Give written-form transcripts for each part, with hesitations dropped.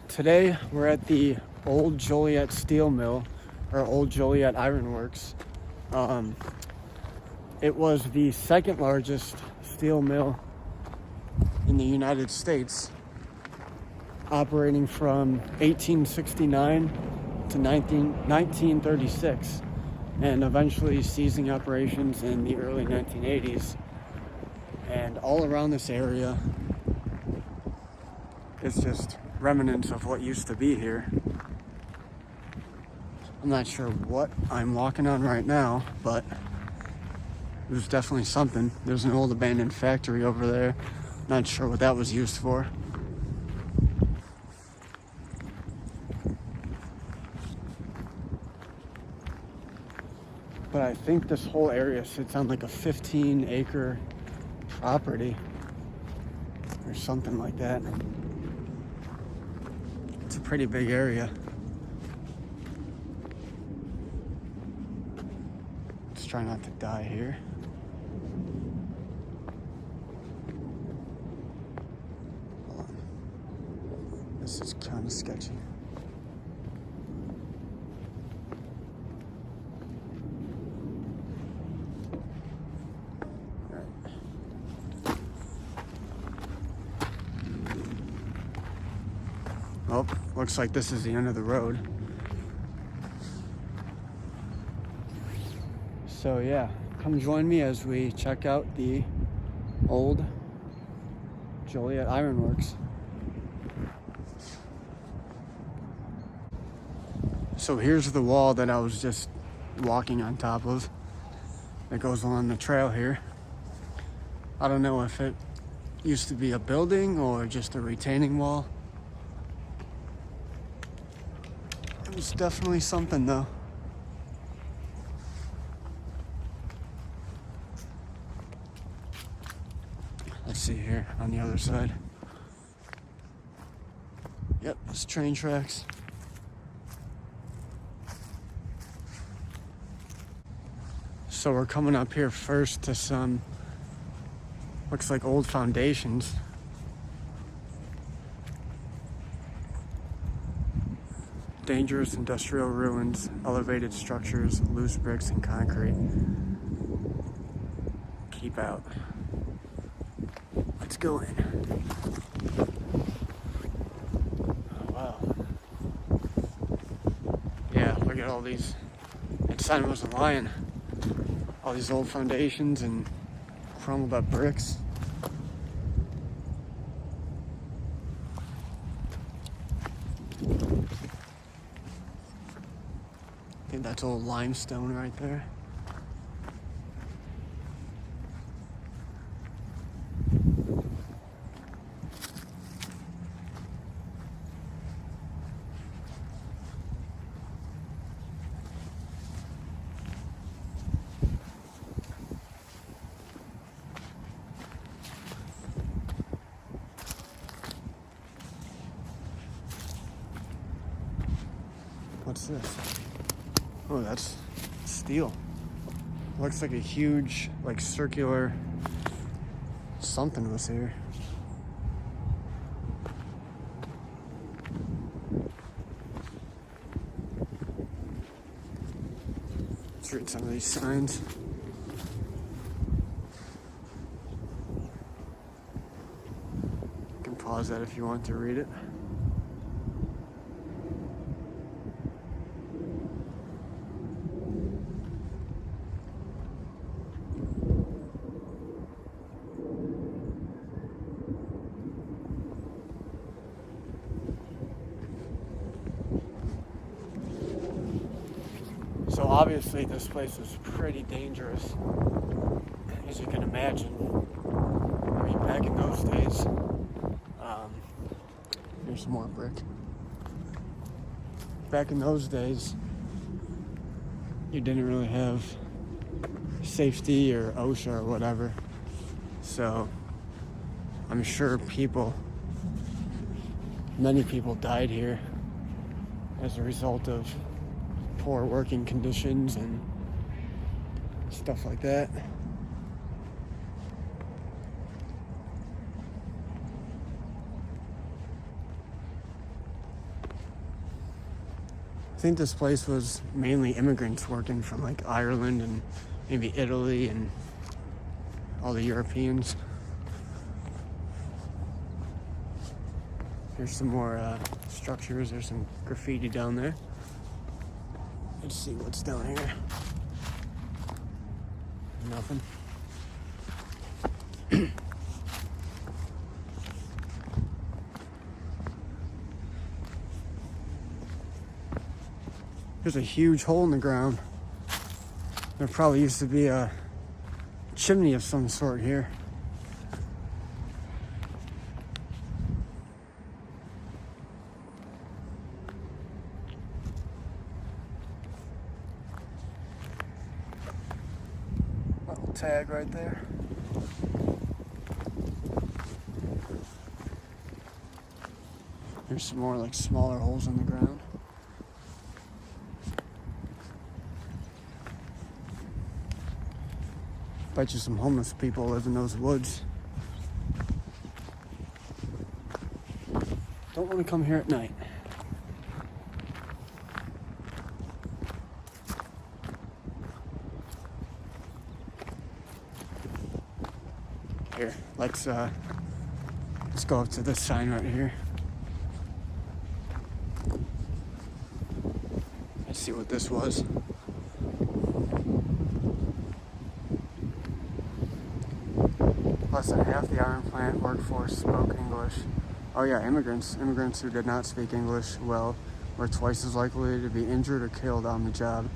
Today we're at the old Joliet steel mill, or old Joliet Iron Works. It was the second largest steel mill in the United States, operating from 1869 to 1936, and eventually ceasing operations in the early 1980s. And all around this area is just remnants of what used to be here. I'm not sure what I'm walking on right now, but it was definitely something. There's an old abandoned factory over there. Not sure what that was used for. But I think this whole area sits on like a 15-acre property or something like that. It's a pretty big area. Let's try not to die here. Hold on. This is kind of sketchy. Oh, looks like this is the end of the road. So yeah, come join me as we check out the old Joliet Iron Works. So here's the wall that I was just walking on top of that goes along the trail here. I don't know if it used to be a building or just a retaining wall. It was definitely something though. Let's see here on the other side. Yep, it's train tracks. So we're coming up here first to some, looks like old foundations. Dangerous industrial ruins, elevated structures, loose bricks and concrete. Keep out. Let's go in. Oh, wow. Yeah, look at all these. Inside wasn't lying. All these old foundations and crumbled up bricks. I think that's old limestone right there. What's this? Oh, that's steel. Looks like a huge, like circular something was here. Let's read some of these signs. You can pause that if you want to read it. So obviously this place is pretty dangerous, as you can imagine. I mean, back in those days, here's some more brick. Back in those days, you didn't really have safety or OSHA or whatever. So I'm sure many people died here as a result of poor working conditions and stuff like that. I think this place was mainly immigrants working from like Ireland and maybe Italy and all the Europeans. Here's some more structures. There's some graffiti down there. Let's see what's down here. Nothing. There's a huge hole in the ground. There probably used to be a chimney of some sort here. Little tag right there. There's some more like smaller holes in the ground. Bet you some homeless people live in those woods. Don't want to come here at night. Here, let's go up to this sign right here. Let's see what this was. Less than half the iron plant workforce spoke English. Oh yeah, immigrants who did not speak English well were twice as likely to be injured or killed on the job.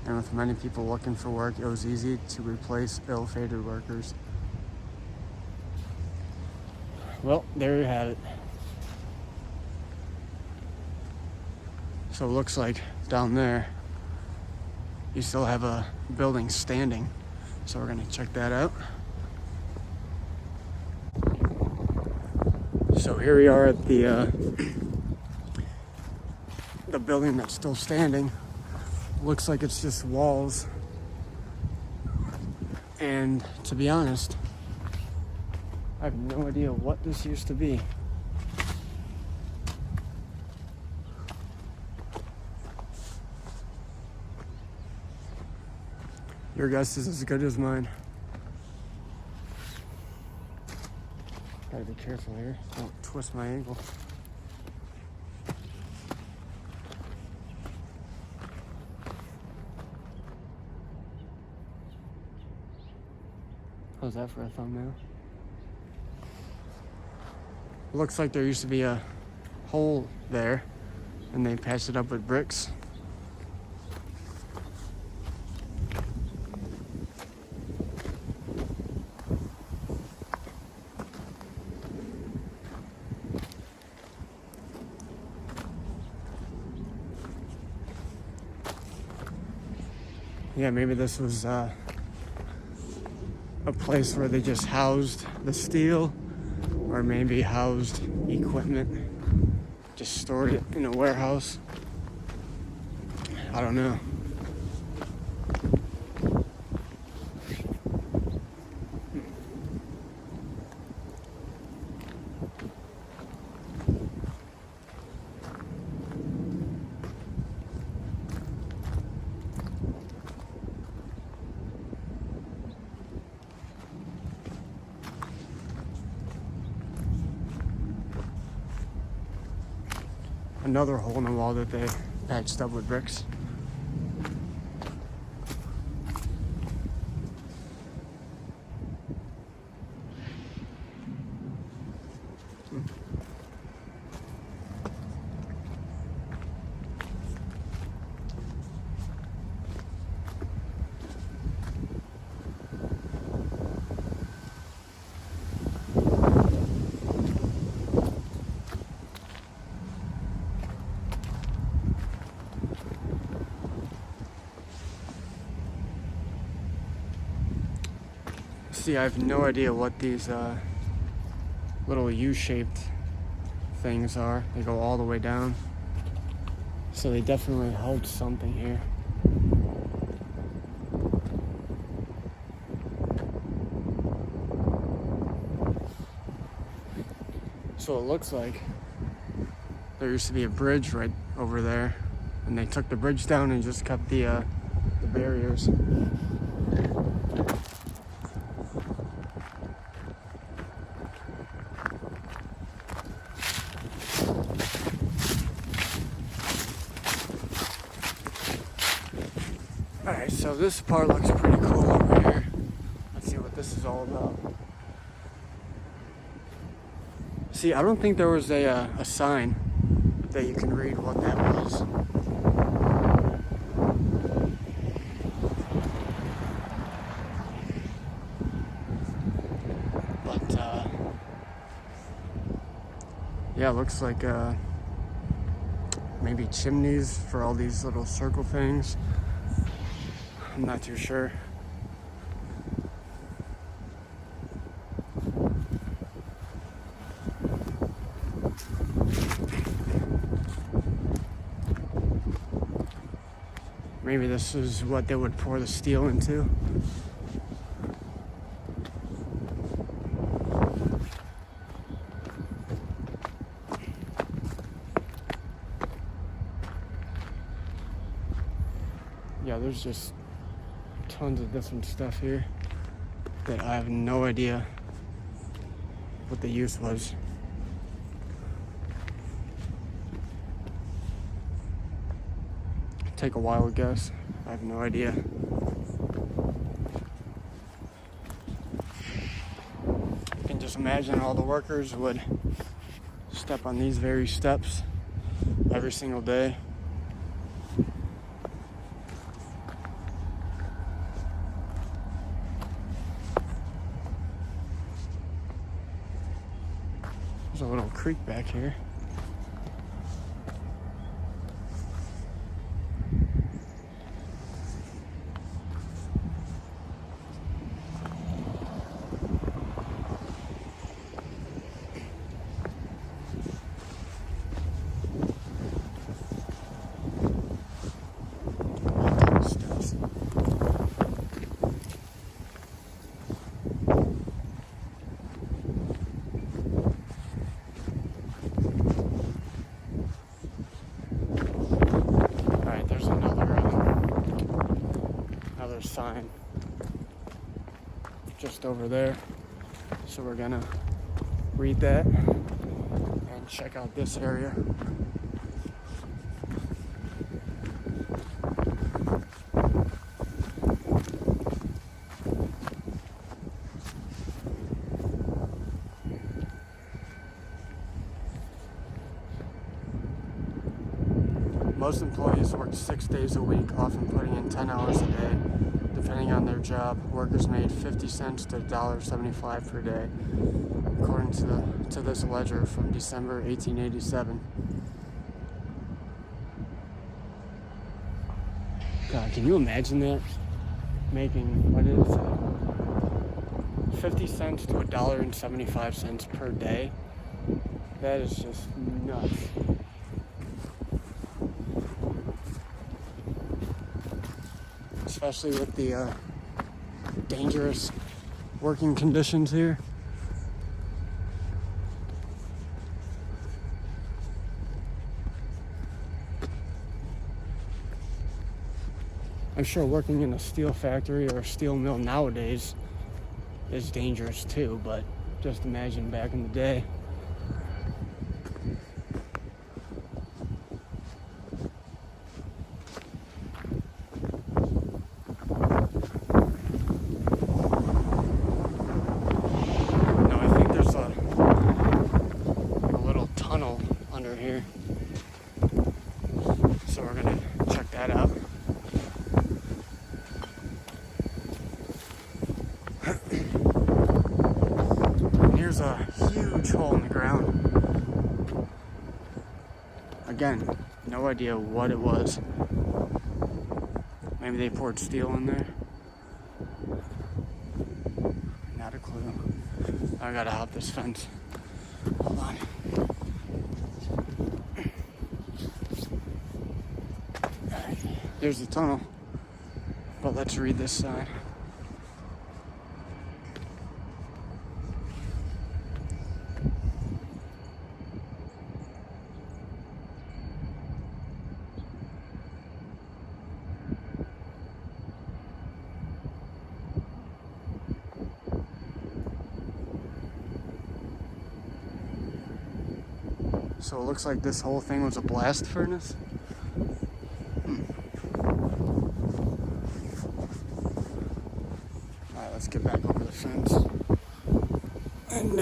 And with many people looking for work, it was easy to replace ill-fated workers. Well, there you have it. So it looks like down there, you still have a building standing. So we're gonna check that out. So here we are at the building that's still standing. Looks like it's just walls. And to be honest, I have no idea what this used to be. Your guess is as good as mine. Gotta be careful here. Don't twist my ankle. How's that for a thumbnail? Looks like there used to be a hole there and they patched it up with bricks. Yeah, maybe this was a place where they just housed the steel, or maybe housed equipment, just stored it in a warehouse. I don't know. Another hole in the wall that they patched up with bricks. See, I have no idea what these little U-shaped things are. They go all the way down. So they definitely held something here. So it looks like there used to be a bridge right over there, and and they took the bridge down and just kept the barriers. Alright, so this part looks pretty cool over here. Let's see what this is all about. See, I don't think there was a sign that you can read what that was. But, yeah, it looks like maybe chimneys for all these little circle things. I'm not too sure. Maybe this is what they would pour the steel into. Yeah, there's just tons of different stuff here that I have no idea what the use was. Take a wild guess. I have no idea. You can just imagine all the workers would step on these very steps every single day. There's a little creek back here. Sign just over there, so we're gonna read that and check out this area. Most employees work 6 days a week, often putting in 10 hours a day. Depending on their job, workers made 50 cents to $1.75 per day, according to this ledger from December 1887. God, can you imagine that? Making, what is it? 50 cents to $1.75 per day? That is just nuts. Especially with the dangerous working conditions here. I'm sure working in a steel factory or a steel mill nowadays is dangerous too, but just imagine back in the day. Here, so we're gonna check that out. Here's a huge hole in the ground. Again, no idea what it was. Maybe they poured steel in there. Not a clue. I gotta hop this fence. Hold on. There's the tunnel, but let's read this sign. So it looks like this whole thing was a blast furnace. Alright, let's get back over the fence and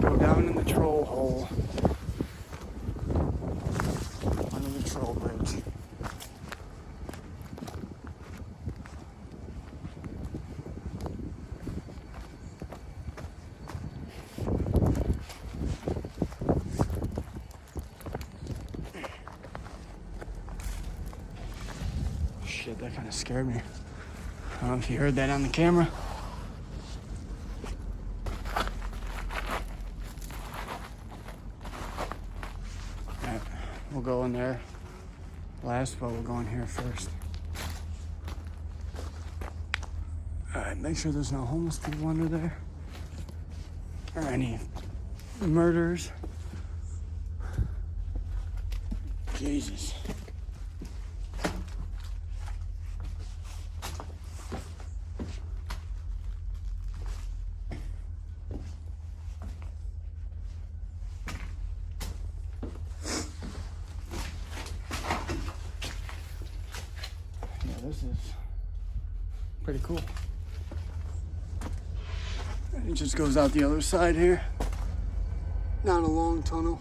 go down in the troll hole under the troll bridge. Shit, that kind of scared me. I don't know if you heard that on the camera. Alright, we'll go in there last, but we'll go in here first. Alright, make sure there's no homeless people under there. Or any murders. Jesus. This is pretty cool. And it just goes out the other side here. Not a long tunnel.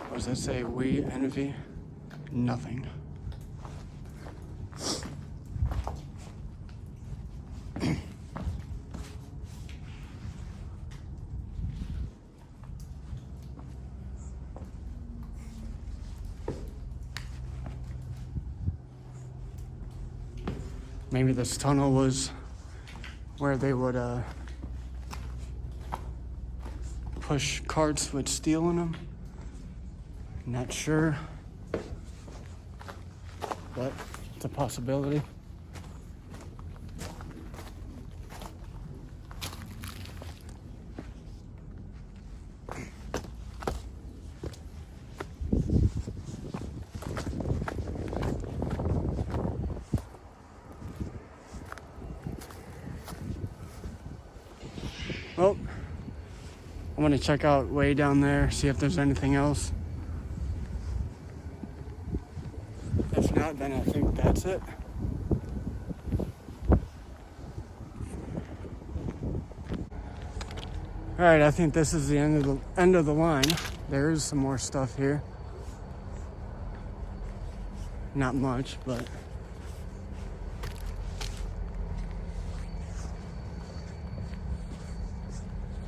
What does that say? We envy nothing. Maybe this tunnel was where they would push carts with steel in them. Not sure, but it's a possibility. Well, I'm gonna check out way down there, see if there's anything else. If not, then I think that's it. All right, I think this is the end of the line. There is some more stuff here. Not much, but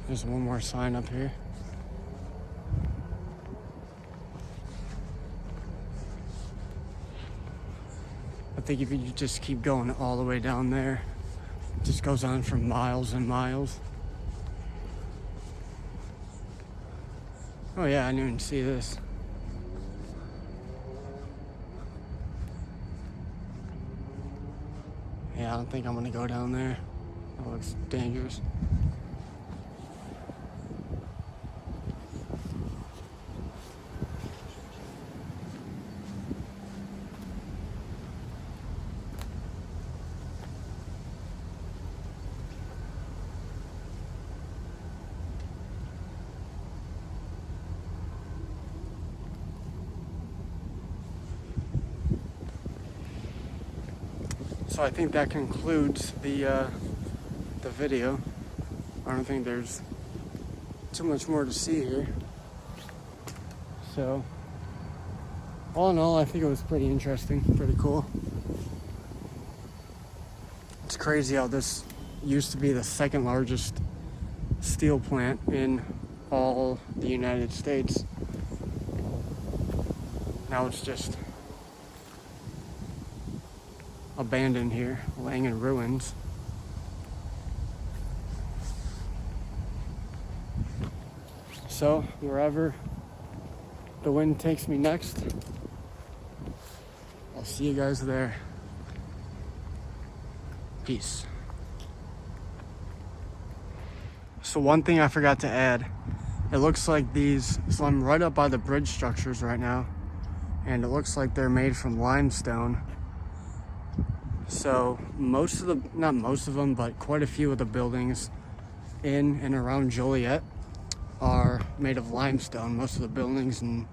there's one more sign up here. I think if you just keep going all the way down there, it just goes on for miles and miles. Oh yeah, I didn't even see this. Yeah, I don't think I'm gonna go down there. That looks dangerous. So I think that concludes the video. I don't think there's too much more to see here. So, all in all, I think it was pretty interesting, pretty cool. It's crazy how this used to be the second largest steel plant in all the United States. Now it's just abandoned here, laying in ruins. So wherever the wind takes me next, I'll see you guys there. Peace. So one thing I forgot to add, it looks like so I'm right up by the bridge structures right now, and it looks like they're made from limestone. So not most of them, but quite a few of the buildings in and around Joliet are made of limestone. Most of the buildings and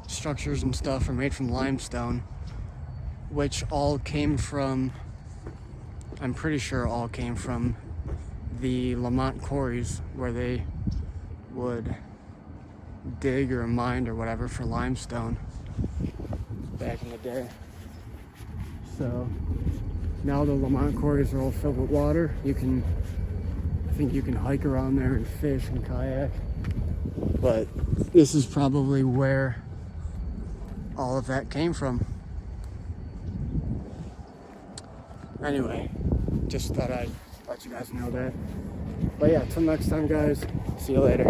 structures and stuff are made from limestone, which I'm pretty sure all came from the Lamont quarries, where they would dig or mine or whatever for limestone back in the day. So now the Lamont quarries are all filled with water. I think you can hike around there and fish and kayak, but this is probably where all of that came from. Anyway, just thought I'd let you guys know that. But yeah, till next time, guys. See you later.